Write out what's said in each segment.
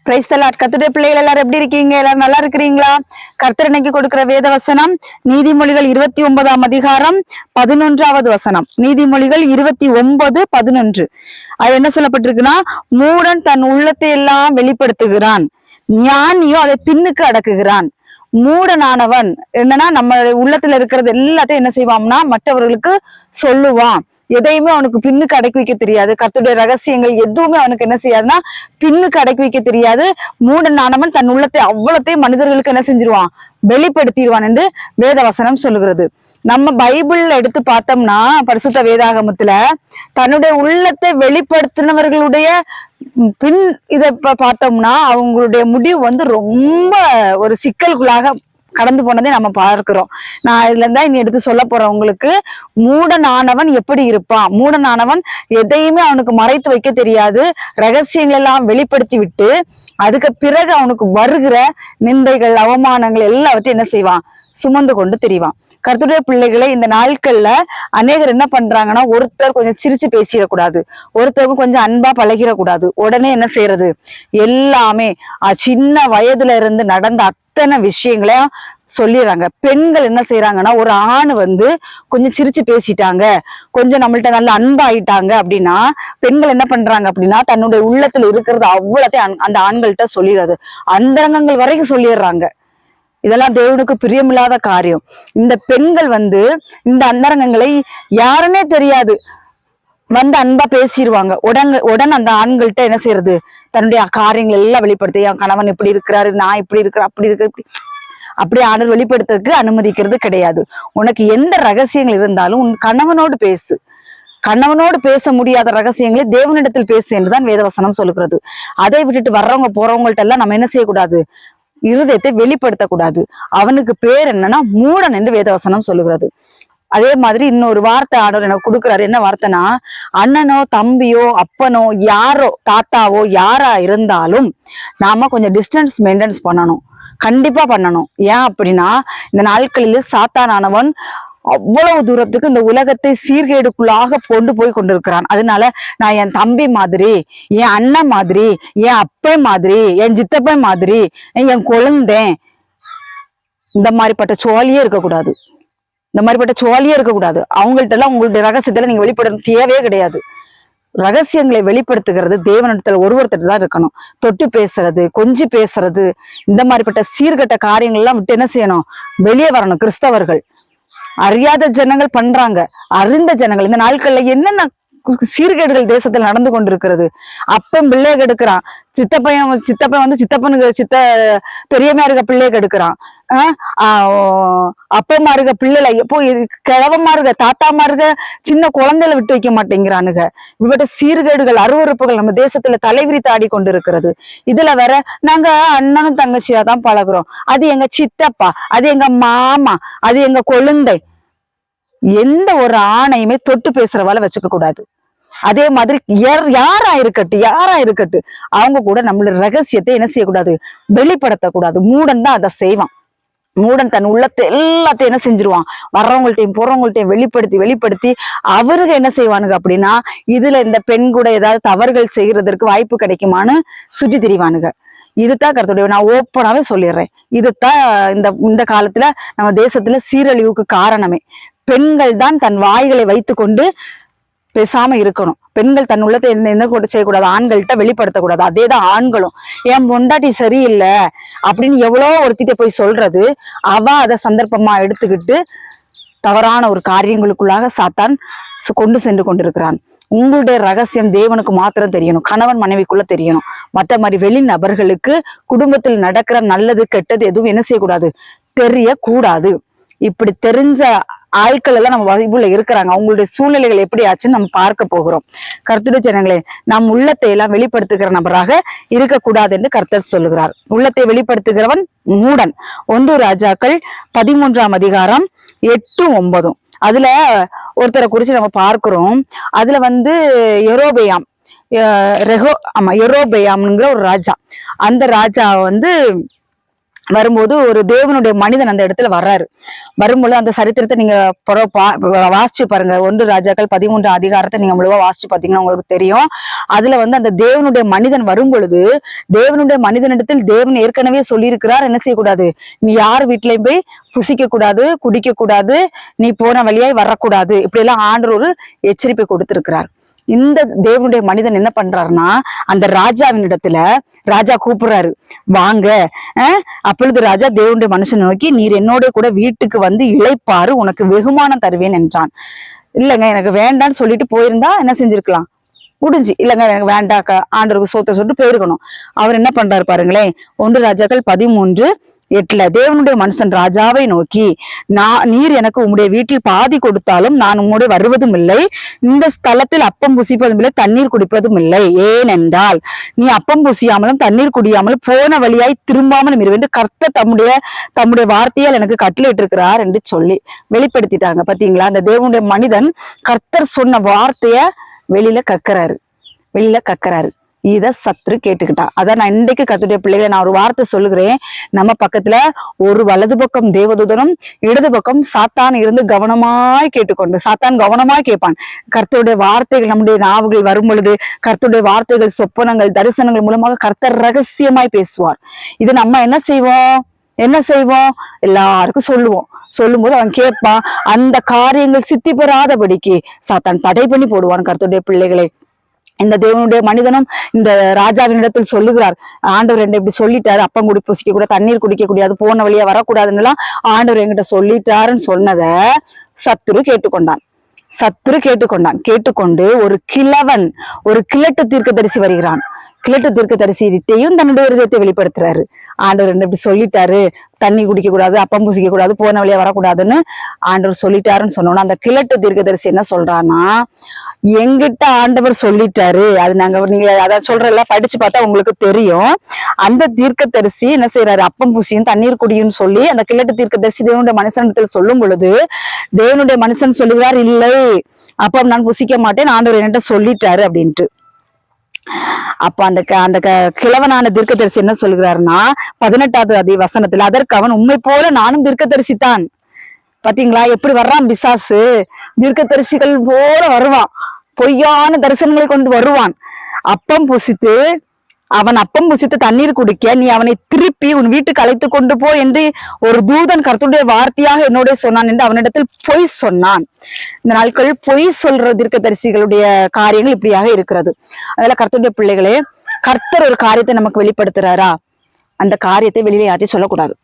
Price the Lord. கர்த்தருடைய பிள்ளைகள் எல்லாரும் எப்படி இருக்கீங்க? எல்லாரும் நல்லா இருக்கிறீங்களா? கர்த்தர் இன்னைக்கு கொடுக்கிற வேத வசனம் நீதிமொழிகள் 29ஆம் அதிகாரம் 11வது வசனம். நீதிமொழிகள் 29:11. அது என்ன சொல்லப்பட்டிருக்குன்னா, மூடன் தன் உள்ளத்தை எல்லாம் வெளிப்படுத்துகிறான், ஞானியோ அதை பின்னுக்கு அடக்குகிறான். மூடனானவன் என்னன்னா, நம்ம உள்ளத்துல இருக்கிறது எல்லாத்தையும் என்ன செய்வான்னா மற்றவர்களுக்கு சொல்லுவான். எதையுமே அவனுக்கு பின்னுக்கு அடக்கி வைக்க தெரியாது. கர்த்தருடைய ரகசியங்கள் எதுவுமே அவனுக்கு என்ன செய்யாதுன்னா பின்னுக்கு அடக்கி வைக்க தெரியாது. மூடனானவன் தன் உள்ளத்தை அவ்வளத்தையும் மனிதர்களுக்கு என்ன செஞ்சிருவான், வெளிப்படுத்திடுவான் என்று வேத வசனம் சொல்லுகிறது. நம்ம பைபிள்ல எடுத்து பார்த்தோம்னா, பரிசுத்த வேதாகமத்துல தன்னுடைய உள்ளத்தை வெளிப்படுத்தினவர்களுடைய பின் இதை பார்த்தோம்னா அவங்களுடைய முடிவு ரொம்ப ஒரு சிக்கல்குள்ளாக கடந்து போனதை நம்ம பார்க்கிறோம். நான் இதுல இருந்தா இனி எடுத்து சொல்ல போறேன் உங்களுக்கு. மூடனானவன் எப்படி இருப்பான்? மூடனானவன் எதையுமே அவனுக்கு மறைத்து வைக்க தெரியாது. ரகசியங்கள் எல்லாம் வெளிப்படுத்தி விட்டு அதுக்கு பிறகு அவனுக்கு வருகிற நிந்தைகள், அவமானங்கள் எல்லாவற்றையும் என்ன செய்வான், சுமந்து கொண்டு தெரிவான். கர்த்தருடைய பிள்ளைகளை இந்த நாட்கள்ல அநேகர் என்ன பண்றாங்கன்னா, ஒருத்தர் கொஞ்சம் சிரிச்சு பேசிடக்கூடாது, ஒருத்தருக்கு கொஞ்சம் அன்பா பழகிடக்கூடாது. உடனே என்ன செய்யறது, எல்லாமே சின்ன வயதுல இருந்து நடந்த அத்தனை விஷயங்களையும் சொல்லிடுறாங்க. பெண்கள் என்ன செய்யறாங்கன்னா, ஒரு ஆண் கொஞ்சம் சிரிச்சு பேசிட்டாங்க, கொஞ்சம் நம்மள்ட்ட நல்ல அன்பாயிட்டாங்க அப்படின்னா பெண்கள் என்ன பண்றாங்க அப்படின்னா, தன்னுடைய உள்ளத்துல இருக்கிறது அவ்வளோத்தையும் அந்த ஆண்கள்கிட்ட சொல்லிடுறது. அந்தரங்கங்கள் வரைக்கும் சொல்லிடுறாங்க. இதெல்லாம் தேவனுக்கு பிரியமில்லாத காரியம். இந்த பெண்கள் இந்த அந்தரங்கங்களை யாருன்னே தெரியாது அன்பா பேசிடுவாங்க. உடன் அந்த ஆண்கள்கிட்ட என்ன செய்யறது, தன்னுடைய காரியங்கள் எல்லாம் வெளிப்படுத்தி, என் கணவன் இப்படி இருக்கிறாரு, நான் இப்படி இருக்கிறேன், அப்படி இருக்கு, அப்படி ஆணர் வெளிப்படுத்துறதுக்கு அனுமதிக்கிறது கிடையாது. உனக்கு எந்த ரகசியங்கள் இருந்தாலும் உன் கணவனோடு பேசு. கணவனோடு பேச முடியாத ரகசியங்களை தேவனிடத்தில் பேசு என்றுதான் வேதவசனம் சொல்லுகிறது. அதை விட்டுட்டு வர்றவங்க போறவங்கள்ட்ட எல்லாம் நம்ம என்ன செய்யக்கூடாது, இருதயத்தை வெளிப்படுத்தக்கூடாது. அவனுக்கு பேர் என்னன்னா மூடன் என்று வேதவசனம் சொல்லுகிறது. அதே மாதிரி இன்னொரு வார்த்தை ஆண்டவர் எனக்கு கொடுக்குறாரு. என்ன வார்த்தைனா, அண்ணனோ தம்பியோ அப்பனோ யாரோ தாத்தாவோ யாரா இருந்தாலும் நாம கொஞ்சம் டிஸ்டன்ஸ் மெயின்டைன்ஸ் பண்ணணும், கண்டிப்பா பண்ணணும். ஏன் அப்படின்னா, இந்த நாட்களில் சாத்தானானவன் அவ்வளவு தூரத்துக்கு இந்த உலகத்தை சீர்கேடுக்குள்ளாக கொண்டு போய் கொண்டிருக்கிறான். அதனால நான் என் தம்பி மாதிரி, என் அண்ணன் மாதிரி, என் அப்பை மாதிரி, என் சித்தப்பை மாதிரி, என் குழந்தை, இந்த மாதிரிப்பட்ட சோழியே இருக்கக்கூடாது. இந்த மாதிரிப்பட்ட சோழியே இருக்கக்கூடாது. அவங்கள்ட்ட எல்லாம் உங்களுடைய ரகசியத்துல நீங்க வெளிப்பட தேவையே கிடையாது. ரகசியங்களை வெளிப்படுத்துகிறது தேவனிடத்துல ஒருத்தர் தான் இருக்கணும். தொட்டு பேசுறது, கொஞ்சி பேசுறது, இந்த மாதிரிப்பட்ட சீர்கட்ட காரியங்கள் எல்லாம் விட்டு என்ன செய்யணும், வெளியே வரணும். கிறிஸ்தவர்கள் அறியாத ஜனங்கள் பண்றாங்க, அறிந்த ஜனங்கள் இந்த நாட்கள்ல என்னென்ன சீர்கேடுகள் தேசத்தில் நடந்து கொண்டிருக்கிறது. அப்பன் பிள்ளைய கெடுக்கிறான், சித்தப்பையன் சித்தப்பனுக்கு பெரியமா இருக்க பிள்ளைய கெடுக்கிறான், அப்பமா இருக்க பிள்ளைல எப்போ கிழவமா இருக்க தாத்தாமா இருக்க சின்ன குழந்தையில விட்டு வைக்க மாட்டேங்கிறானுங்க. இப்பட்ட சீர்கேடுகள், அருவறுப்புகள் நம்ம தேசத்துல தலைவிரித்து ஆடி கொண்டு இருக்கிறது. இதுல வேற நாங்க அண்ணனும் தங்கச்சியா தான் பழகுறோம், அது எங்க சித்தப்பா, அது எங்க மாமா, அது எங்க கொழுந்தை. எந்த ஒரு ஆணையுமே தொட்டு பேசுறவால வச்சுக்க கூடாது. அதே மாதிரி யாரா இருக்கட்டு அவங்க கூட நம்மளோட ரகசியத்தை என்ன செய்யக்கூடாது, வெளிப்படுத்தக்கூடாது. மூடன் தான் அதை செய்வான். மூடன் தன் உள்ளத்தை எல்லாத்தையும் என்ன செஞ்சிருவான், வர்றவங்கள்ட்டையும் போறவங்கள்ட்டையும் வெளிப்படுத்தி அவருக்கு என்ன செய்வானுங்க அப்படின்னா, இதுல இந்த பெண் கூட ஏதாவது தவறுகள் செய்யறதற்கு வாய்ப்பு கிடைக்குமான்னு சுற்றி திரிவானுங்க. இதுதான் கருத்துடைய, நான் ஓப்பனாவே சொல்லிடுறேன். இதுதான் இந்த காலத்துல நம்ம தேசத்துல சீரழிவுக்கு காரணமே. பெண்கள் தான் தன் வாய்களை வைத்து கொண்டு பேசாம இருக்கணும். பெண்கள் தன் உள்ளத்தை என்ன கூட செய்யக்கூடாது, ஆண்கள்கிட்ட வெளிப்படுத்தக்கூடாது. அதேதான் ஆண்களும். என் பொண்டாட்டி சரியில்லை அப்படின்னு எவ்வளோ ஒருத்திட்ட போய் சொல்றது, அவ அதை சந்தர்ப்பமா எடுத்துக்கிட்டு தவறான ஒரு காரியங்களுக்குள்ளாக சாத்தான் கொண்டு சென்று கொண்டிருக்கிறான். உங்களுடைய ரகசியம் தேவனுக்கு மாத்திரம் தெரியணும், கணவன் மனைவிக்குள்ள தெரியணும். மற்ற மாதிரி வெளி நபர்களுக்கு குடும்பத்தில் நடக்கிற நல்லது கெட்டது எதுவும் என்ன செய்யக்கூடாது, தெரியக்கூடாது. இப்படி தெரிஞ்ச ஆட்கள் எல்லாம் நம்ம பைபிள்ல இருக்கிறாங்க. அவங்களுடைய சூழ்நிலைகள் எப்படி ஆச்சுன்னு நம்ம பார்க்க போகிறோம். கர்த்தருடைய ஜனங்களே, நம் உள்ளத்தை எல்லாம் வெளிப்படுத்துகிற நபராக இருக்கக்கூடாது என்று கர்த்தர் சொல்லுகிறார். உள்ளத்தை வெளிப்படுத்துகிறவன் மூடன். 1 ராஜாக்கள் 13ஆம் அதிகாரம் 8-9. அதுல ஒருத்தரை குறிச்சு நம்ம பார்க்கிறோம். அதுல யெரொபெயாம் யெரொபெயாம்ங்கிற ஒரு ராஜா. அந்த ராஜா வரும்போது ஒரு தேவனுடைய மனிதன் அந்த இடத்துல வர்றாரு. வரும்போது அந்த சரித்திரத்தை நீங்க வாசிச்சு பாருங்க. 1 ராஜாக்கள் 13 அதிகாரத்தை நீங்க முழுவா வாசிச்சு பாத்தீங்கன்னா உங்களுக்கு தெரியும். அதுல அந்த தேவனுடைய மனிதன் வரும் பொழுது தேவனுடைய மனிதனிடத்தில் தேவன் ஏற்கனவே சொல்லியிருக்கிறார், என்ன செய்யக்கூடாது, நீ யார் வீட்டிலையும் போய் புசிக்க கூடாது, குடிக்க கூடாது, நீ போன வழியாய் வரக்கூடாது, இப்படி எல்லாம் ஆண்டவர் ஒரு எச்சரிப்பை கொடுத்திருக்கிறார். இந்த தேவனுடைய மனிதன் என்ன பண்றாருன்னா அந்த ராஜாவின் இடத்துல ராஜா கூப்பிடுறாரு, வாங்க. அப்பொழுது ராஜா தேவனுடைய மனுஷனை நோக்கி, நீர் என்னோட கூட வீட்டுக்கு வந்து இளைப்பாறு, உனக்கு வெகுமானம் தருவேன் என்றான். இல்லைங்க எனக்கு வேண்டான்னு சொல்லிட்டு போயிருந்தா என்ன செஞ்சிருக்கலாம், முடிஞ்சு. இல்லைங்க எனக்கு வேண்டாக்கா, ஆண்டவருக்கு சோத்த சொல்லிட்டு போயிருக்கணும். அவர் என்ன பண்றாரு பாருங்களேன். 1 ராஜாக்கள் 13:8 தேவனுடைய மனுஷன் ராஜாவை நோக்கி, நீர் எனக்கு உம்முடைய வீட்டில் பாதி கொடுத்தாலும் நான் உம்முடைய வருவதும் இல்லை, இந்த ஸ்தலத்தில் அப்பம் புசிப்பதும் இல்லை, தண்ணீர் குடிப்பதும் இல்லை. ஏனென்றால் நீ அப்பம் புசியாமலும் தண்ணீர் குடியாமலும் போன வழியாய் திரும்பாமலும் இரு என்று கர்த்தர் தம்முடைய வார்த்தையால் எனக்கு கட்டளையிட்டு இருக்கிறார் என்று சொல்லி வெளிப்படுத்திட்டாங்க. பாத்தீங்களா, அந்த தேவனுடைய மனிதன் கர்த்தர் சொன்ன வார்த்தைய வெளியில கக்கறாரு. இத சத்துரு கேட்டுக்கிட்டான். அதான் நான் இன்றைக்கு கர்த்தருடைய பிள்ளைகளை நான் ஒரு வார்த்தை சொல்லுகிறேன். நம்ம பக்கத்துல ஒரு வலது பக்கம் தேவதூதனும் இடது பக்கம் சாத்தான் இருந்து கவனமாய் கேட்டுக்கொண்டு, சாத்தான் கவனமாய் கேட்பான். கர்த்தருடைய வார்த்தைகள் நம்முடைய நாவுகள் வரும் பொழுது, கர்த்தருடைய வார்த்தைகள் சொப்பனங்கள் தரிசனங்கள் மூலமாக கர்த்தர் ரகசியமாய் பேசுவார். இது நம்ம என்ன செய்வோம், எல்லாருக்கும் சொல்லும் போது அவன் கேட்பான். அந்த காரியங்கள் சித்தி பெறாதபடிக்கு சாத்தான் தடை பண்ணி போடுவான் கர்த்தருடைய பிள்ளைகளை. இந்த தேவனுடைய மனிதனும் இந்த ராஜாவின் இடத்தில் சொல்லுகிறார், ஆண்டவர் என்ன இப்படி சொல்லிட்டாரு, அப்பம் புசிக்க கூடாது, தண்ணீர் குடிக்க கூடாது, போன வழியா வரக்கூடாதுன்னு எல்லாம் ஆண்டவர் என்கிட்ட சொல்லிட்டாருன்னு சொன்னத சத்துரு கேட்டுக்கொண்டான். கேட்டுக்கொண்டு ஒரு கிழட்டு தீர்க்கதரிசி வருகிறான். கிழட்டு தீர்க்கதரிசிட்டையும் தன்னுடைய இருதயத்தை வெளிப்படுத்துறாரு. ஆண்டவர் என்ன இப்படி சொல்லிட்டாரு, தண்ணி குடிக்க கூடாது, அப்பம் புசிக்க கூடாது, போன வழியா வரக்கூடாதுன்னு ஆண்டவர் சொல்லிட்டாருன்னு சொன்னோம்னா, அந்த கிழட்டு தீர்க்கதரிசி என்ன சொல்றான்னா, எங்கிட்ட ஆண்டவர் சொல்லிட்டாரு, அது நீங்க அதான் சொல்றதெல்லாம் படிச்சு பார்த்தா உங்களுக்கு தெரியும். அந்த தீர்க்கதரிசி என்ன செய்யறாரு, அப்பம் புசியும் தண்ணீர் குடியும் சொல்லி அந்த கிழட்டு தீர்க்கதரிசி தேவனுடைய மனுஷனிடத்தில் சொல்லும் பொழுது தேவனுடைய மனுஷன் சொல்லுகிறார், இல்லை அப்பம் நான் புசிக்க மாட்டேன், ஆண்டவர் என்கிட்ட சொல்லிட்டாரு அப்படின்ட்டு. அப்ப அந்த கிழவனான தீர்க்கதரிசி என்ன சொல்கிறாருன்னா 18வது வசனத்துல, அதற்கு அவன், உண்மை போல நானும் தீர்க்கதரிசித்தான். பாத்தீங்களா எப்படி வர்றான் பிசாசு, தீர்க்கதரிசிகள் போல வருவான், பொய்யான தரிசனங்களை கொண்டு வருவான். அப்பம் புசித்து தண்ணீர் குடிக்க நீ அவனை திருப்பி உன் வீட்டுக்கு அழைத்து கொண்டு போ என்று ஒரு தூதன் கர்த்தருடைய வார்த்தையாக என்னோட சொன்னான் என்று அவனிடத்தில் பொய் சொன்னான். இந்த நாட்கள் பொய் சொல்ற தீர்க்கதரிசிகளுடைய காரியங்கள் இப்படியாக இருக்கிறது. அதனால கர்த்தருடைய பிள்ளைகளே, கர்த்தர் ஒரு காரியத்தை நமக்கு வெளிப்படுத்துறாரா, அந்த காரியத்தை வெளியில யார்ட்டையும் சொல்லக்கூடாது.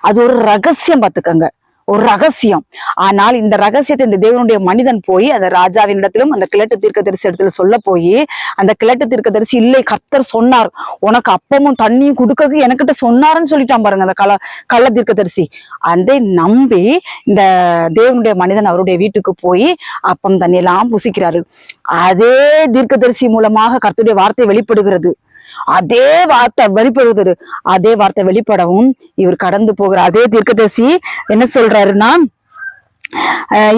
அது ஒரு ரகசியம், பார்த்துக்கங்க, ஒரு ரகசியம். ஆனால் இந்த ரகசியத்தை இந்த தேவனுடைய மனிதன் போய் அந்த ராஜாவின் இடத்திலும் அந்த கிழட்டு தீர்க்கதரிசி இடத்துல சொல்ல போய், அந்த கிழட்டு தீர்க்கதரிசி, இல்லை கர்த்தர் சொன்னார், உனக்கு அப்பமும் தண்ணியும் கொடுக்க எனக்கிட்ட சொன்னாருன்னு சொல்லிட்டான் பாருங்க அந்த கள்ள தீர்க்கதரிசி. அதை நம்பி இந்த தேவனுடைய மனிதன் அவருடைய வீட்டுக்கு போய் அப்பம் தண்ணி எல்லாம் புசிக்கிறாரு. அதே தீர்க்கதரிசி மூலமாக கர்த்தருடைய வார்த்தை வெளிப்படுகிறது. அதே வார்த்தை வெளிப்படவும் இவர் கடந்து போகிற அதே தீர்க்கதரிசி என்ன சொல்றாருன்னா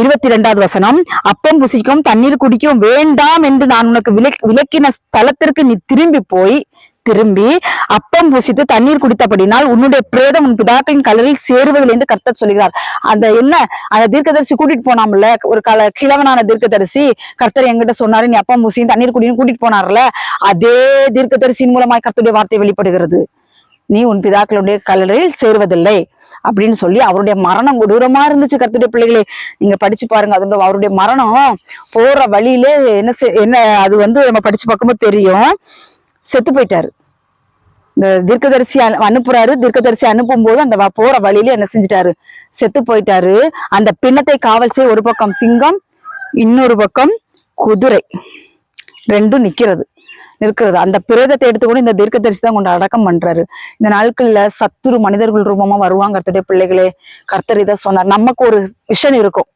22வது வசனம், அப்பம் புசிக்கும் தண்ணீர் குடிக்கும் வேண்டாம் என்று நான் உனக்கு விலக்கின ஸ்தலத்திற்கு நீ திரும்பி அப்பம் புசித்து தண்ணீர் குடித்தபடினால் உன்னுடைய பிரேதம் உன் பிதாக்களின் கல்லறையில் சேருவதில்லை என்று கர்த்தர் சொல்கிறார். அந்த தீர்க்கதரிசி கூட்டிட்டு போனாமல்ல, ஒரு கிழவனான தீர்க்கதரிசி, கர்த்தர் என்கிட்ட சொன்னாரு நீ அப்பம் புசியும் தண்ணீர் குடியும் கூட்டிட்டு போனார்ல, அதே தீர்க்கதரிசியின் மூலமாய் கர்த்தருடைய வார்த்தை வெளிப்படுகிறது, நீ உன் பிதாக்களுடைய கல்லறையில் சேருவதில்லை அப்படின்னு சொல்லி. அவருடைய மரணம் கொடூரமா இருந்துச்சு கர்த்தருடைய பிள்ளைகளே, நீங்க படிச்சு பாருங்க. அவருடைய மரணம் போற வழியிலே என்ன அது நம்ம படிச்சு பார்க்கும்போது தெரியும், செத்து போயிட்டாரு. இந்த தீர்க்கதரிசி அனுப்புறாரு. தீர்க்கதரிசி அனுப்பும் போது அந்த போற வழியில என்ன செஞ்சிட்டாரு, செத்து போயிட்டாரு. அந்த பிணத்தை காவல் செய்ய ஒரு பக்கம் சிங்கம், இன்னொரு பக்கம் குதிரை, ரெண்டும் நிக்கிறது. அந்த பிரேதத்தை எடுத்துக்கொண்டு இந்த தீர்க்கதரிசி தான் கொண்டு அடக்கம் பண்றாரு. இந்த நாட்கள்ல சத்துரு மனிதர்கள் ரூபமா வருவாங்க கர்த்தருடைய பிள்ளைகளே. கர்த்தர் இதை சொன்னார். நமக்கு ஒரு விஷன் இருக்கும்,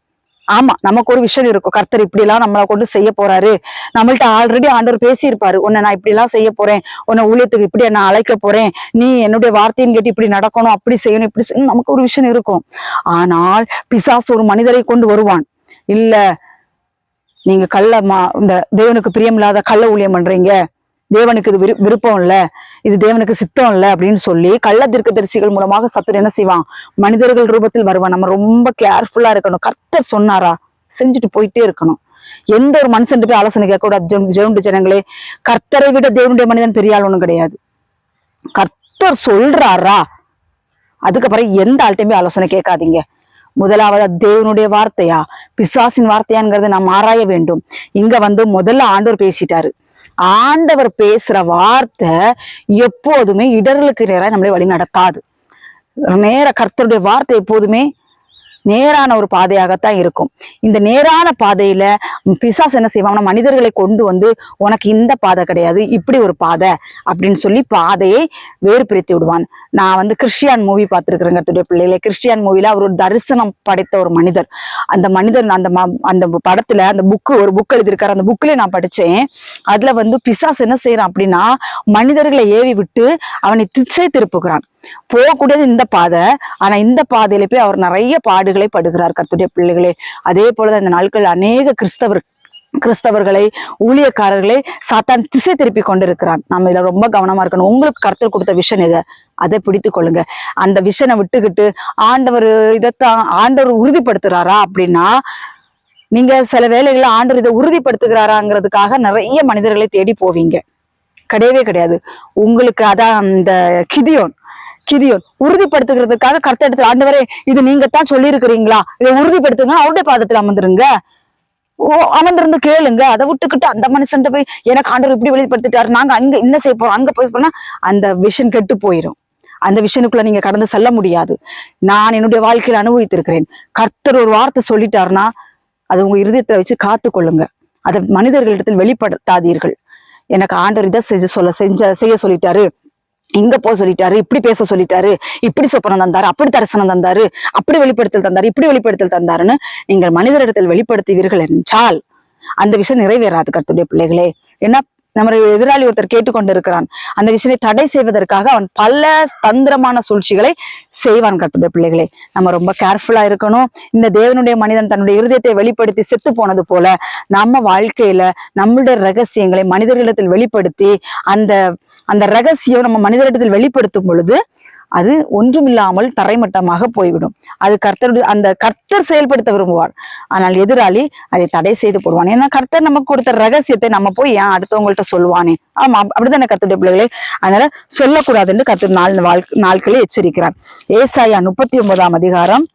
ஆமா நமக்கு ஒரு விஷயம் இருக்கும், கர்த்தர் இப்படி எல்லாம் நம்மளை கொண்டு செய்ய போறாரு, நம்மள்ட்ட ஆல்ரெடி ஆண்டவர் பேசியிருப்பாரு, உன்னை நான் இப்படி எல்லாம் செய்ய போறேன், உன்னை ஊழியத்துக்கு இப்படி நான் அழைக்க போறேன், நீ என்னுடைய வார்த்தைன்னு கேட்டு இப்படி நடக்கணும், அப்படி செய்யணும், இப்படி செய்யணும், நமக்கு ஒரு விஷயம் இருக்கும். ஆனால் பிசாசு ஒரு மனிதரை கொண்டு வருவான். இல்ல நீங்க இந்த தேவனுக்கு பிரியமில்லாத கள்ள ஊழியம் பண்றீங்க, தேவனுக்கு இது விருப்பம் இல்ல, இது தேவனுக்கு சித்தம் இல்ல அப்படின்னு சொல்லி கள்ள தீர்க்கதரிசிகள் மூலமாக சத்துரு என்ன செய்வான், மனிதர்கள் ரூபத்தில் வருவான். நம்ம ரொம்ப கேர்ஃபுல்லா இருக்கணும். கர்த்தர் சொன்னாரா செஞ்சுட்டு போயிட்டே இருக்கணும். எந்த ஒரு மனுஷன் போய் ஆலோசனை கேட்க கூடாது. ஜெவண்டு ஜனங்களே, கர்த்தரை விட தேவனுடைய மனிதன் பெரிய ஆள் ஒண்ணும் கிடையாது. கர்த்தர் சொல்றாரா அதுக்கப்புறம் எந்த ஆள்கிட்டயுமே ஆலோசனை கேட்காதீங்க. முதலாவது தேவனுடைய வார்த்தையா பிசாசின் வார்த்தையாங்கிறத நாம் ஆராய வேண்டும். இங்க முதல்ல ஆண்டவர் பேசிட்டாரு. ஆண்டவர் பேசுற வார்த்தை எப்போதுமே இடர்களுக்கு நேரா நம்மளை வழி நடத்தாது. நேர கர்த்தருடைய வார்த்தை எப்போதுமே நேரான ஒரு பாதையாகத்தான் இருக்கும். இந்த நேரான பாதையில பிசாசு என்ன செய்வாங்கன்னா, மனிதர்களை கொண்டு உனக்கு இந்த பாதை கிடையாது, இப்படி ஒரு பாதை அப்படின்னு சொல்லி பாதையை வேறு பிரித்து விடுவான். நான் கிறிஸ்டியான் மூவி பார்த்திருக்கிறேன் கர்த்தருடைய பிள்ளைகளை. கிறிஸ்டியான் மூவில அவர் ஒரு தரிசனம் படைத்த ஒரு மனிதர். அந்த மனிதர் அந்த படத்துல அந்த ஒரு புக் எழுதியிருக்காரு. அந்த புக்ல நான் படிச்சேன். அதுல பிசாசு என்ன செய்யறான் அப்படின்னா, மனிதர்களை ஏவி விட்டு அவனை திசை திருப்புகிறான். போகக்கூடியது இந்த பாதை, ஆனா இந்த பாதையில போய் அவர் நிறைய பாடுகளை படுகிறார் கர்த்தருடைய பிள்ளைகளே. அதே போலதான் இந்த நாட்கள் அநேக கிறிஸ்தவர்களை ஊழியக்காரர்களை சாத்தான் திசை திருப்பி கொண்டிருக்கிறான். நம்ம இதுல ரொம்ப கவனமா இருக்கணும். உங்களுக்கு கர்த்தர் கொடுத்த விஷன் இதை அதை பிடித்து கொள்ளுங்க. அந்த விஷனை விட்டுக்கிட்டு ஆண்டவர் உறுதிப்படுத்துறாரா அப்படின்னா, நீங்க சில வேளைகள்ல ஆண்டவர் இதை உறுதிப்படுத்துகிறாராங்கிறதுக்காக நிறைய மனிதர்களை தேடி போவீங்க. கிடையவே கிடையாது. உங்களுக்கு அதான் இந்த கிதியோன் உறுதிப்படுத்துகிறதுக்காக கர்த்தர் இடத்துல, ஆண்டவரே இது நீங்க தான் சொல்லி இருக்கிறீங்களா, இதை உறுதிப்படுத்துங்க, அவருடைய பாதத்துல அமர்ந்துருங்க, அமர்ந்திருந்து கேளுங்க. அதை விட்டுக்கிட்டு அந்த மனுஷன் போய் எனக்கு ஆண்டவர் இப்படி வெளிப்படுத்திட்டாரு, நாங்க அங்க என்ன செய்ய போறோம், அங்க போய் போனா அந்த விஷன் கெட்டு போயிடும். அந்த விஷனுக்குள்ள நீங்க கடந்து செல்ல முடியாது. நான் என்னுடைய வாழ்க்கையில அனுபவித்திருக்கிறேன். கர்த்தர் ஒரு வார்த்தை சொல்லிட்டாருன்னா அது உங்க இருதயத்தை வச்சு காத்து கொள்ளுங்க. அதை மனிதர்களிடத்தில் வெளிப்படுத்தாதீர்கள். எனக்கு ஆண்டவர் இதை செய்ய சொல்லிட்டாரு, இங்க போக சொல்லிட்டாரு, இப்படி பேச சொல்லிட்டாரு, இப்படி சொப்பனம் தந்தாரு, அப்படி தரிசனம் தந்தாரு, அப்படி வெளிப்படுத்தல் தந்தாரு, இப்படி வெளிப்படுத்தல் தந்தாருன்னு நீங்கள் மனிதரிடத்தில் வெளிப்படுத்துவீர்கள் என்றால் அந்த விஷயம் நிறைவேறாது கர்த்தருடைய பிள்ளைகளே. ஏன்னா நம்ம எதிராளி ஒருத்தர் கேட்டுக்கொண்டிருக்கிறான். அந்த விஷயத்தை தடை செய்வதற்காக அவன் பல தந்திரமான சூழ்ச்சிகளை செய்வான் கர்த்தருடைய பிள்ளைகளே. நம்ம ரொம்ப கேர்ஃபுல்லா இருக்கணும். இந்த தேவனுடைய மனிதன் தன்னுடைய இருதயத்தை வெளிப்படுத்தி செத்து போனது போல நம்ம வாழ்க்கையில நம்மளுடைய ரகசியங்களை மனிதர்களிடத்தில் வெளிப்படுத்தி அந்த ரகசியம் நம்ம மனிதரிடத்தில் வெளிப்படுத்தும் பொழுது அது ஒன்றுமில்லாமல் தரைமட்டமாக போய்விடும். அது கர்த்தர் செயல்படுத்த விரும்புவார். ஆனால் எதிராளி அதை தடை செய்து போடுவான். ஏன்னா கர்த்தர் நமக்கு கொடுத்த ரகசியத்தை நம்ம போய் ஏன் அடுத்தவங்கள்ட்ட சொல்லுவானே. ஆமா, அப்படித்தானே கர்த்தருடைய பிள்ளைகளே. அதனால சொல்லக்கூடாதுன்னு கர்த்தர் நாட்களே எச்சரிக்கிறார். ஏசாயா 39ஆம் அதிகாரம்,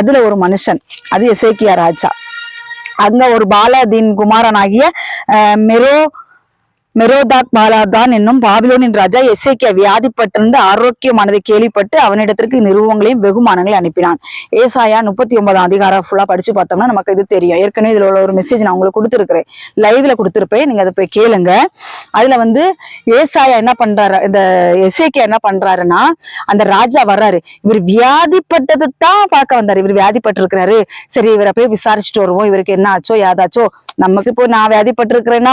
அதுல ஒரு மனுஷன், அது எசேக்கியா ராஜா. அங்க ஒரு பாலாதீன் குமாரனாகிய மெரோதாக் பாலாதான் என்னும் பாபிலோனின் ராஜா எசேக்கியா வியாதிப்பட்டிருந்து ஆரோக்கியமானதை கேள்விப்பட்டு அவனிடத்திற்கு நிறுவங்களையும் வெகுமானங்களையும் அனுப்பினான். ஏசாயா 39ஆம் அதிகாரம் ஃபுல்லா படிச்சு பார்த்தோம்னா நமக்கு இது தெரியும். ஏற்கனவே இதுல உள்ள ஒரு மெசேஜ் நான் உங்களுக்கு கொடுத்துருக்கிறேன், லைவ்ல கொடுத்துருப்பேன், நீங்க அதை போய் கேளுங்க. அதுல ஏசாயா என்ன பண்றாரு, இந்த எசேக்கியா என்ன பண்றாருன்னா, அந்த ராஜா வர்றாரு, இவர் வியாதிப்பட்டது தான் பார்க்க வந்தாரு. இவர் வியாதிப்பட்டு இருக்கிறாரு, சரி இவரை போய் விசாரிச்சுட்டு வருவோம், இவருக்கு என்ன ஆச்சோ யாதாச்சோ. நமக்கு இப்போ நான் வியாதிப்பட்டு இருக்கிறேன்னா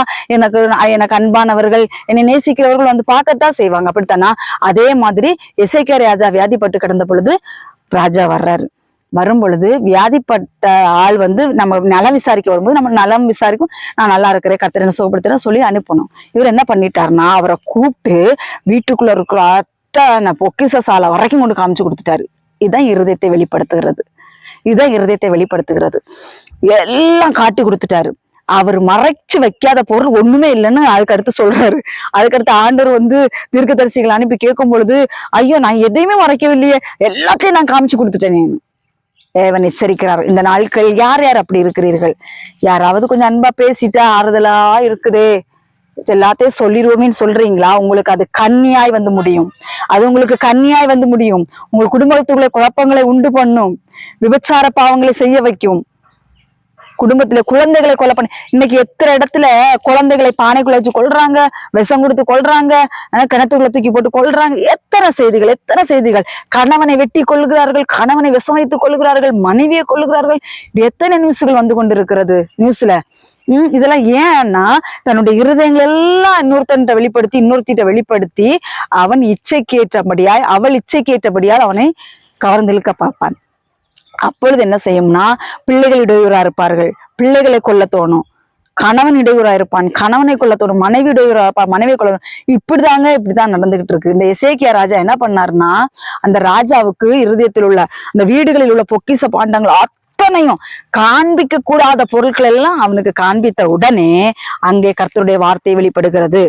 எனக்கு அன்பானவர்கள் என்னை நேசிக்கிறவர்கள் பார்க்கத்தான் செய்வாங்க, அப்படித்தானா? அதே மாதிரி எசேக்கியா ராஜா வியாதிப்பட்டு கிடந்த பொழுது ராஜா வரும் பொழுது வியாதிப்பட்ட ஆள் நம்ம நலம் விசாரிக்க வரும்போது நம்ம நலம் விசாரிக்கும், நான் நல்லா இருக்கிறேன், கர்த்தரை சுகப்படுத்துறேன் சொல்லி அனுப்பணும். இவர் என்ன பண்ணிட்டாருன்னா, அவரை கூப்பிட்டு வீட்டுக்குள்ள இருக்கிற அத்தனை பொக்கிஷ சாலை வரைக்கும் கொண்டு காமிச்சு கொடுத்துட்டாரு. இதுதான் இருதயத்தை வெளிப்படுத்துகிறது. எல்லாம் காட்டி கொடுத்துட்டாரு. அவர் மறைச்சு வைக்காத பொருள் ஒண்ணுமே இல்லைன்னு அதுக்கு அடுத்து சொல்றாரு. அதுக்கடுத்து ஆண்டவர் தீர்க்கதரிசிகளை அனுப்பி கேட்கும் பொழுது, ஐயோ நான் எதையுமே மறைக்கவில்லையே, எல்லாத்தையும் நான் காமிச்சு கொடுத்துட்டேன். தேவன் எச்சரிக்கிறார். இந்த நாட்கள் யார் யார் அப்படி இருக்கிறீர்கள்? யாராவது கொஞ்சம் அன்பா பேசிட்டா ஆறுதலா இருக்குதே, எல்லாத்தையும் சொல்லிடுவோமேன்னு சொல்றீங்களா? உங்களுக்கு அது கன்னியாய் முடியும். அது உங்களுக்கு கன்னியாய் முடியும். உங்க குடும்பத்துக்குள்ள குழப்பங்களை உண்டு பண்ணும், விபச்சார பாவங்களை செய்ய வைக்கும், குடும்பத்துல குழந்தைகளை கொலை பண்ணி. இன்னைக்கு எத்தனை இடத்துல குழந்தைகளை பானைக்குள்ள வச்சு கொள்றாங்க, விஷம் கொடுத்து கொள்றாங்க, கிணத்துக்குள்ள தூக்கி போட்டு கொள்றாங்க. எத்தனை செய்திகள். கணவனை வெட்டி கொள்ளுகிறார்கள், கணவனை விஷம் வைத்துக் கொள்ளுகிறார்கள், மனைவியை கொள்ளுகிறார்கள். எத்தனை நியூஸ்கள் வந்து கொண்டிருக்கிறது நியூஸ்ல. இதெல்லாம் ஏன்னா தன்னுடைய இருதயங்கள் எல்லாம் இன்னொருத்திட்ட வெளிப்படுத்தி அவன் இச்சைக்கேற்றபடியாய் அவள் இச்சைக்கேற்றபடியால் அவனை கவர்ந்திழுக்க பார்ப்பான். அப்பொழுது என்ன செய்யும்னா, பிள்ளைகள் இடையூறா இருப்பார்கள், பிள்ளைகளை கொல்ல தோணும். கணவன் இடையூறா இருப்பான், கணவனை கொள்ள தோணும், மனைவி இடையூறா இருப்பான், மனைவி கொள்ள. இப்படிதான் நடந்துகிட்டு இருக்கு. இந்த எசேக்கியா ராஜா என்ன பண்ணாருன்னா, அந்த ராஜாவுக்கு இருதயத்தில் உள்ள அந்த வீடுகளில் உள்ள பொக்கிஷ பாண்டங்கள் அத்தனையும் காண்பிக்க கூடாத பொருட்கள் எல்லாம் அவனுக்கு காண்பித்த உடனே அங்கே கர்த்தருடைய வார்த்தை வெளிப்படுகிறது.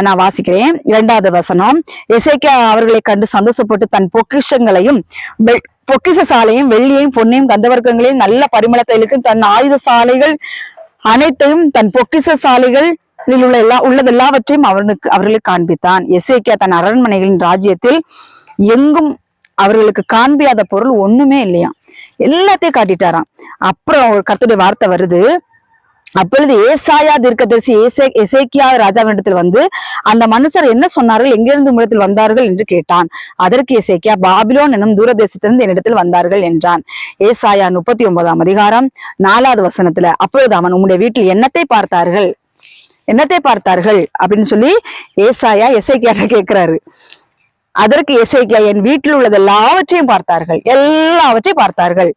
நான் வாசிக்கிறேன் 2வது வசனம். எசேக்கியா அவர்களை கண்டு சந்தோஷப்பட்டு தன் பொக்கிஷங்களையும் பொக்கிஷ சாலையும் வெள்ளியையும் பொன்னையும் கந்தவர்க்கங்களையும் நல்ல பரிமள தைலுக்கும் தன் ஆயுத சாலைகள் அனைத்தையும் தன் பொக்கிஷ சாலைகள் உள்ளது எல்லாவற்றையும் அவர்களுக்கு காண்பித்தான். எசேக்கியா தன் அரண்மனைகளின் ராஜ்யத்தில் எங்கும் அவர்களுக்கு காண்பியாத பொருள் ஒண்ணுமே இல்லையா, எல்லாத்தையும் காட்டிட்டாராம். அப்புறம் ஒரு கர்த்தருடைய வார்த்தை வருது. அப்பொழுது ஏசாயா தீர்க்கதரிசி எசேக்கியா ராஜாவினிடத்தில் வந்து அந்த மனுஷர் என்ன சொன்னார்கள், எங்கிருந்து உம்மிடத்தில் வந்தார்கள் என்று கேட்டான். அதற்கு எசேக்கியா, பாபிலோன் என்னும் தூரதேசத்திலிருந்து என்னிடத்தில் வந்தார்கள் என்றான். ஏசாயா 39ஆம் அதிகாரம் 4வது வசனத்துல, அப்பொழுது அவன், உம்முடைய வீட்டில் என்னத்தை பார்த்தார்கள் அப்படின்னு சொல்லி ஏசாயா எசேக்கியாட்ட கேட்கிறாரு. அதற்கு எசேக்கியா, என் வீட்டில் உள்ளது எல்லாவற்றையும் பார்த்தார்கள்,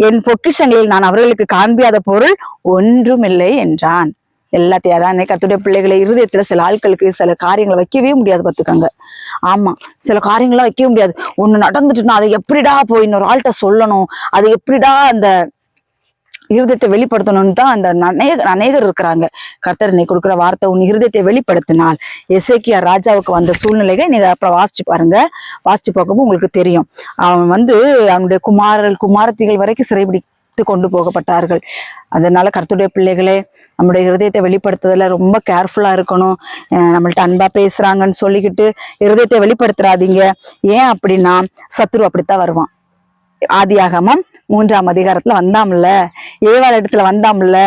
என் பொக்கிஷங்களில் நான் அவர்களுக்கு காண்பியாத பொருள் ஒன்றுமில்லை என்றான். எல்லாத்தையும் அதான் கர்த்தருடைய பிள்ளைகளை இருதயத்துல சில ஆட்களுக்கு சில காரியங்களை வைக்கவே முடியாது, பார்த்துக்கோங்க. ஆமா, சில காரியங்கள்லாம் வைக்கவே முடியாது. ஒண்ணு நடந்துட்டுன்னா அதை எப்படிடா போய் இன்னொரு ஆள்கிட்ட சொல்லணும், அதை எப்படிடா அந்த இருதயத்தை வெளிப்படுத்தணும்னு தான் அந்த அநேகர் இருக்கிறாங்க. கர்த்தர் இன்னைக்கு கொடுக்குற வார்த்தை, உன் இருதயத்தை வெளிப்படுத்தினால் எசேக்கியா ராஜாவுக்கு வந்த சூழ்நிலைகள் நீங்க அப்புறம் வாசிச்சு பாருங்க. வாசிச்சு பார்க்கும்போது உங்களுக்கு தெரியும். அவன் வந்து அவனுடைய குமாரத்திகள் வரைக்கும் சிறைபிடித்து கொண்டு போகப்பட்டார்கள். அதனால கர்த்தருடைய பிள்ளைகளே, நம்முடைய இருதயத்தை வெளிப்படுத்துறதுல ரொம்ப கேர்ஃபுல்லா இருக்கணும். நம்மள்ட்ட அன்பா பேசுறாங்கன்னு சொல்லிக்கிட்டு இருதயத்தை வெளிப்படுத்துறாதீங்க. ஏன் அப்படின்னா சத்துரு அப்படித்தான் வருவான். ஆதியாகமம் 3ஆம் அதிகாரத்துல வந்தாம்ல, ஏவாள் இடத்துல வந்தாம்ல,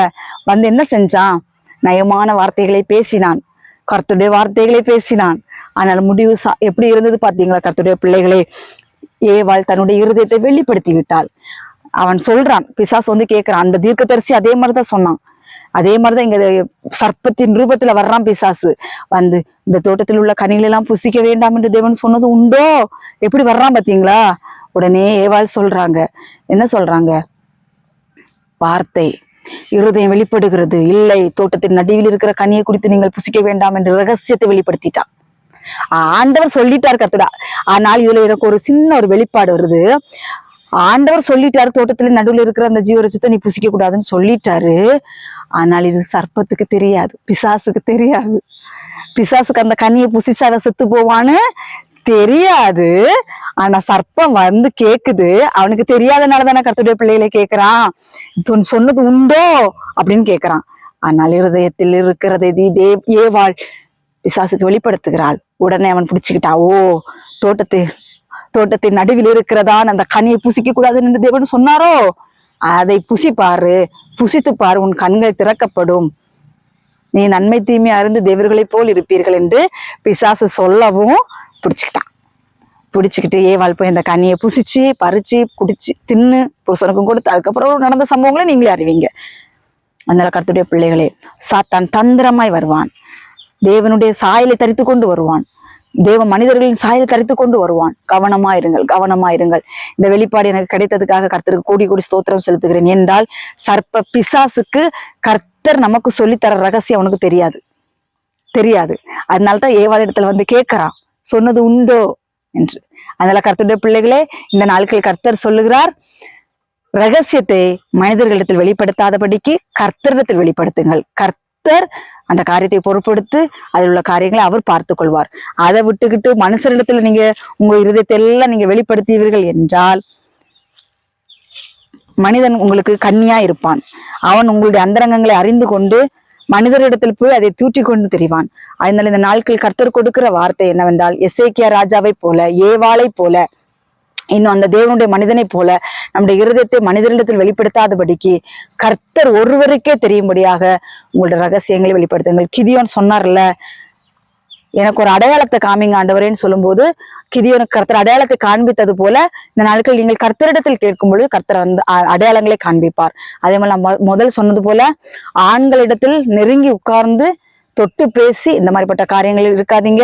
வந்து என்ன செஞ்சான், நயமான வார்த்தைகளை பேசினான், கர்த்தருடைய வார்த்தைகளை பேசினான். ஆனால் முடிவு எப்படி இருந்தது பாத்தீங்களா கர்த்தருடைய பிள்ளைகளே? ஏவாள் தன்னுடைய இருதயத்தை வெளிப்படுத்தி விட்டாள். அவன் சொல்றான், பிசாசு வந்து கேட்கிறான், அந்த தீர்க்கதரிசி அதே மாதிரிதான் சொன்னான். அதே மாதிரிதான் இங்க சர்ப்பத்தின் ரூபத்துல வர்றான் பிசாசு. வந்து இந்த தோட்டத்தில் உள்ள கனிகள் எல்லாம் புசிக்க வேண்டாம் என்று தேவன் சொன்னது உண்டோ, எப்படி வர்றான் பாத்தீங்களா? உடனே ஏவாள் சொல்றாங்க, என்ன சொல்றாங்க, வார்த்தை இருதயம் வெளிப்படுகிறது, இல்லை தோட்டத்தின் நடுவில் இருக்கிற கனியை குறித்து நீங்கள் புசிக்க வேண்டாம் என்று ரகசியத்தை வெளிப்படுத்திட்டான். ஆண்டவர் சொல்லிட்டாரு கர்த்தரா. ஆனால் இதுல எனக்கு ஒரு சின்ன ஒரு வெளிப்பாடு வருது. ஆண்டவர் சொல்லிட்டாரு, தோட்டத்துல நடுவில் இருக்கிற அந்த ஜீவரசத்தை நீ புசிக்க கூடாதுன்னு சொல்லிட்டாரு. ஆனால் இது சர்ப்பத்துக்கு தெரியாது, பிசாசுக்கு தெரியாது. பிசாசுக்கு அந்த கனியை புசிச்சாக செத்து போவான்னு தெரியாது. ஆனா சர்ப்பம் வந்து கேக்குது, அவனுக்கு தெரியாதனாலதானே கர்த்தருடைய பிள்ளைகளை கேட்கிறான், சொன்னது உண்டோ அப்படின்னு கேட்கிறான். ஆனால் இருதயத்தில் இருக்கிறதை ஏவாள் பிசாசுக்கு வெளிப்படுத்துகிறாள். உடனே அவன் பிடிச்சுக்கிட்டான். ஓ, தோட்டத்தின் நடுவில் இருக்கிறதான் அந்த கனியை புசிக்க கூடாதுன்னு என்று தேவன் சொன்னாரோ, அதை புசித்து பாரு, உன் கண்கள் திறக்கப்படும், நீ நன்மை தீமை அறிந்து தேவர்களை போல் இருப்பீர்கள் என்று பிசாசு சொல்லவும் பிடிச்சுக்கிட்டு ஏவாள் போய் அந்த கனியை புசிச்சு பறிச்சு குடிச்சு தின்னு புருஷனுக்கும் கொடுத்து அதுக்கப்புறம் நடந்த சம்பவங்களை நீங்களே அறிவீங்க. அதனால கர்த்தருடைய பிள்ளைகளே, சாத்தான் தந்திரமாய் வருவான், தேவனுடைய சாயலை தரித்து கொண்டு வருவான், தேவ மனிதர்களின் சாயலை தரித்து கொண்டு வருவான். கவனமாயிருங்கள். இந்த வெளிப்பாடு எனக்கு கிடைத்ததுக்காக கர்த்தருக்கு கோடி கோடி ஸ்தோத்திரம் செலுத்துகிறேன். என்றால் சர்ப்ப பிசாசுக்கு கர்த்தர் நமக்கு சொல்லித்தர ரகசியம் அவனுக்கு தெரியாது. அதனால்தான் ஏவாள் இடத்துல வந்து கேட்கிறான், சொன்னது உண்டோ என்று. அதனால கர்த்தருடைய பிள்ளைகளே, இந்த நாட்கள் கர்த்தர் சொல்லுகிறார், ரகசியத்தை மனிதர்களிடத்தில் வெளிப்படுத்தாதபடிக்கு கர்த்தரிடத்தில் வெளிப்படுத்துங்கள். கர்த்தர் அந்த காரியத்தை பொறுப்படுத்து அதில் உள்ள காரியங்களை அவர் பார்த்து கொள்வார். அதை விட்டுக்கிட்டு மனுஷரிடத்துல நீங்க உங்க இருதயத்தை எல்லாம் நீங்க வெளிப்படுத்துவீர்கள் என்றால் மனிதன் உங்களுக்கு கண்ணியா இருப்பான். அவன் உங்களுடைய அந்தரங்கங்களை அறிந்து கொண்டு மனிதரிடத்தில் போய் அதை தூற்றி கொண்டு தெரிவான். அதனால இந்த நாட்கள் கர்த்தர் கொடுக்கிற வார்த்தை என்னவென்றால், எசேக்கியா ராஜாவை போல, ஏவாளை போல, இன்னும் அந்த தேவனுடைய மனிதனை போல நம்முடைய இருதயத்தை மனிதரிடத்தில் வெளிப்படுத்தாதபடிக்கு கர்த்தர் ஒருவருக்கே தெரியும்படியாக உங்களுடைய ரகசியங்களை வெளிப்படுத்துங்கள். கிதியோன் சொன்னார்ல, எனக்கு ஒரு அடையாளத்தை காமிங்க ஆண்டவரேன்னு சொல்லும்போது கிதியோனுக்கு கர்த்தர் அடையாளத்தை காண்பித்தது போல இந்த நாட்கள் நீங்கள் கர்த்தரிடத்தில் கேட்கும் பொழுது கர்த்தர் வந்து அடையாளங்களை காண்பிப்பார். அதே மாதிரி நான் முதல் சொன்னது போல ஆண்களிடத்தில் நெருங்கி உட்கார்ந்து தொட்டு பேசி இந்த மாதிரிப்பட்ட காரியங்கள் இருக்காதீங்க.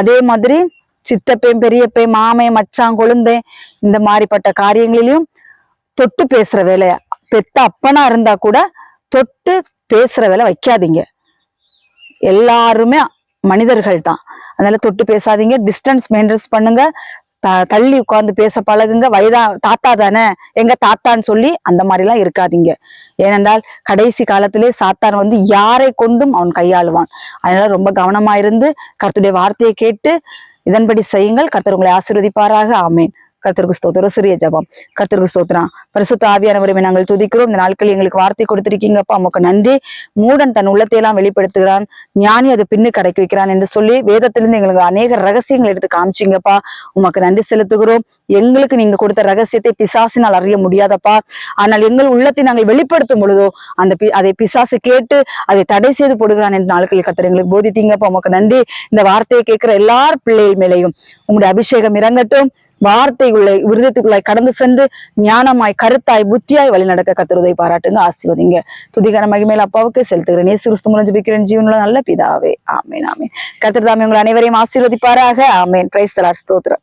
அதே மாதிரி சித்தப்பேன், பெரியப்பேன், மாமே, மச்சான், கொழுந்தே இந்த மாதிரிப்பட்ட காரியங்களிலும் தொட்டு பேசுற வேலைய, பெத்த அப்பனா இருந்தா கூட தொட்டு பேசுற வேலை வைக்காதீங்க. எல்லாருமே மனிதர்கள் தான், அதனால தொட்டு பேசாதீங்க. டிஸ்டன்ஸ் மெயின்டைன்ஸ் பண்ணுங்க. தள்ளி உட்கார்ந்து பேச பழகுங்க. வயதா தாத்தா தானே, எங்க தாத்தான்னு சொல்லி அந்த மாதிரி எல்லாம் இருக்காதீங்க. ஏனென்றால் கடைசி காலத்திலே சாத்தான் வந்து யாரை கொண்டும் அவன் கையாளுவான். அதனால ரொம்ப கவனமா இருந்து கர்த்தருடைய வார்த்தையை கேட்டு இதன்படி செய்யுங்கள். கர்த்தர் உங்களை ஆசீர்வதிப்பாராக. ஆமேன். கர்த்தருக்கு ஸ்தோத்திரம். சிறிய ஜெபம். கர்த்தருக்கு ஸ்தோத்திரம். பரிசுத்த ஆவியானவரை நாங்கள் துதிக்கிறோம். இந்த நாட்களில் எங்களுக்கு வார்த்தை கொடுத்திருக்கீங்கப்பா, உமக்கு நன்றி. மூடன் தன் உள்ளத்தையெல்லாம் வெளிப்படுத்துகிறான், ஞானி அது பின்னுக்கு அடக்கி வைக்கிறான் என்று சொல்லி வேதத்திலிருந்து எங்களுக்கு அநேக ரகசியங்கள் எடுத்து காமிச்சிங்கப்பா, உமக்கு நன்றி செலுத்துகிறோம். எங்களுக்கு நீங்க கொடுத்த ரகசியத்தை பிசாசினால் அறிய முடியாதப்பா, ஆனால் எங்கள் உள்ளத்தை நாங்கள் வெளிப்படுத்தும் பொழுதோ அதை பிசாசு கேட்டு அதை தடை செய்து போடுகிறான் என்று நாட்களில் கர்த்தர் எங்களுக்கு போதித்தீங்கப்பா, உமக்கு நன்றி. இந்த வார்த்தையை கேட்கிற எல்லார் பிள்ளைகள் மேலேயும் உங்களுடைய அபிஷேகம் இறங்கட்டும். வார்த்தைகளை விருதத்துக்குள்ளாய் கடந்து சென்று ஞானமாய் கருத்தாய் புத்தியாய் வழி நடக்க கர்த்தருதை பாராட்டுங்க, ஆசீர்வதிங்க. துதிகர மகிமையில அப்பாவுக்கு செலுத்துகிறேன். இயேசு கிறிஸ்து மூலம் ஜெபிக்கிறேன் ஜீவனுள்ள நல்ல பிதாவே. ஆமேன். ஆமேன். கர்த்தர் தாமே உங்கள் அனைவரையும் ஆசீர்வதிப்பாராக. ஆமேன். Praise the Lord. ஸ்தோத்திரம்.